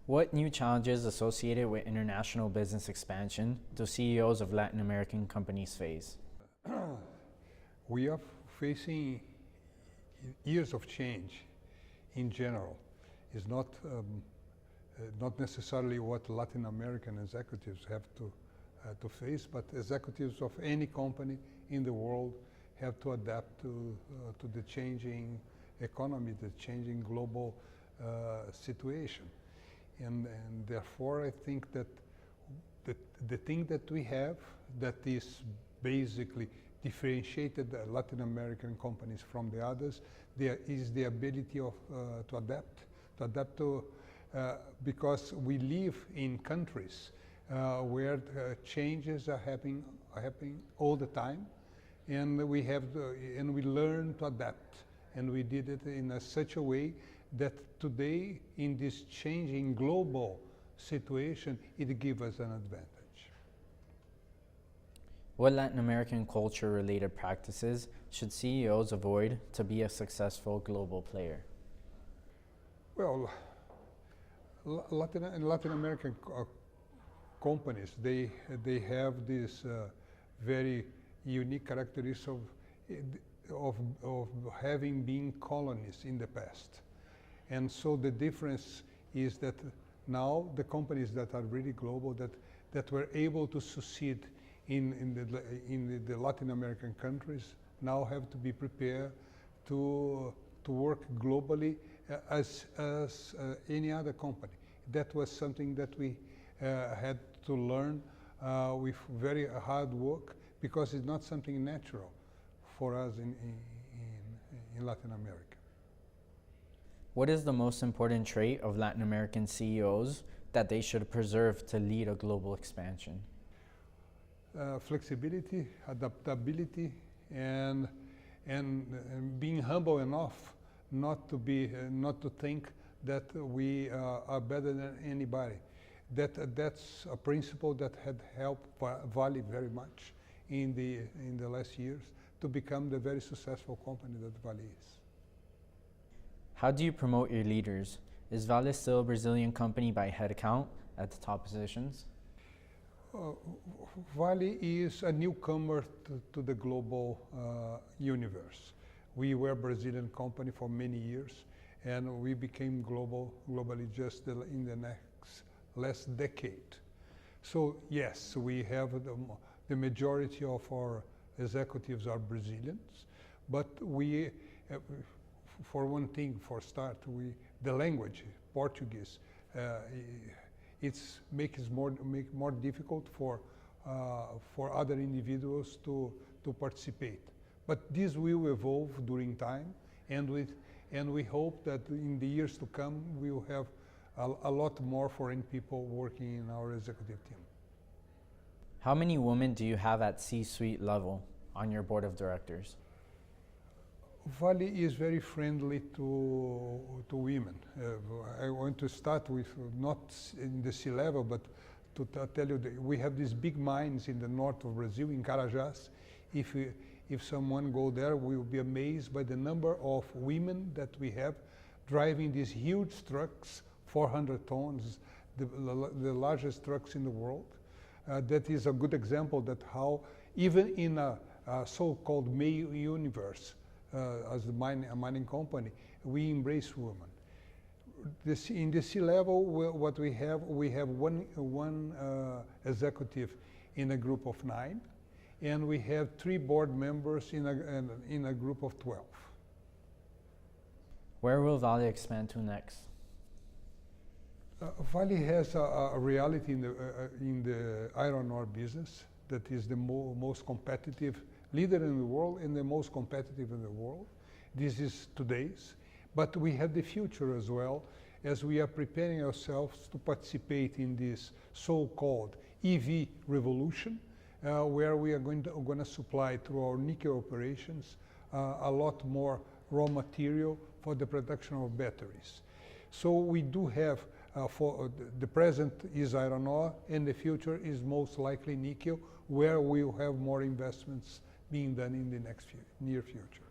What new challenges associated with international business expansion do CEOs of Latin American companies face? We are facing years of change in general. It's not necessarily what Latin American executives have to face, but executives of any company in the world have to adapt to the changing economy, the changing global situation. And therefore I think that the thing that we have that is basically differentiated the Latin American companies from the others, there is the ability of to adapt to because we live in countries where changes are happening all the time, and we learn to adapt, and we did it in such a way that today, in this changing global situation, it gives us an advantage. What Latin American culture-related practices should CEOs avoid to be a successful global player? Well, Latin American companies, they have this very unique characteristics of having been colonies in the past. And so the difference is that now the companies that are really global, that were able to succeed in the Latin American countries, now have to be prepared to work globally as any other company. That was something that we had to learn with very hard work, because it's not something natural for us in Latin America. What is the most important trait of Latin American CEOs that they should preserve to lead a global expansion? Flexibility, adaptability, and being humble enough not to think that we are better than anybody. That's a principle that had helped Vale very much in the last years to become the very successful company that Vale is. How do you promote your leaders? Is Vale still a Brazilian company by headcount at the top positions? Vale is a newcomer to the global universe. We were a Brazilian company for many years, and we became globally just in the last decade. So yes, we have the majority of our executives are Brazilians, but we, for one thing, for start, the language, Portuguese, make more difficult for other individuals to participate. But this will evolve during time, and we hope that in the years to come we will have a lot more foreign people working in our executive team. How many women do you have at C-suite level on your board of directors? Vale is very friendly to women. I want to start with not in the sea level, but to tell you that we have these big mines in the north of Brazil, in Carajás. If someone go there, we will be amazed by the number of women that we have driving these huge trucks, 400 tons, the largest trucks in the world. That is a good example that how even in a so-called male universe, as a mining company, we embrace women. In the sea level, what we have one executive in a group of 9, and we have 3 board members in a group of 12. Where will Vale expand to next? Vale has a reality in the iron ore business that is the most competitive leader in the world and the most competitive in the world. This is today's, but we have the future as well, as we are preparing ourselves to participate in this so-called EV revolution, where we are going to supply through our nickel operations a lot more raw material for the production of batteries. So we do have, for the present is iron ore, and the future is most likely nickel, where we will have more investments being done in the near future.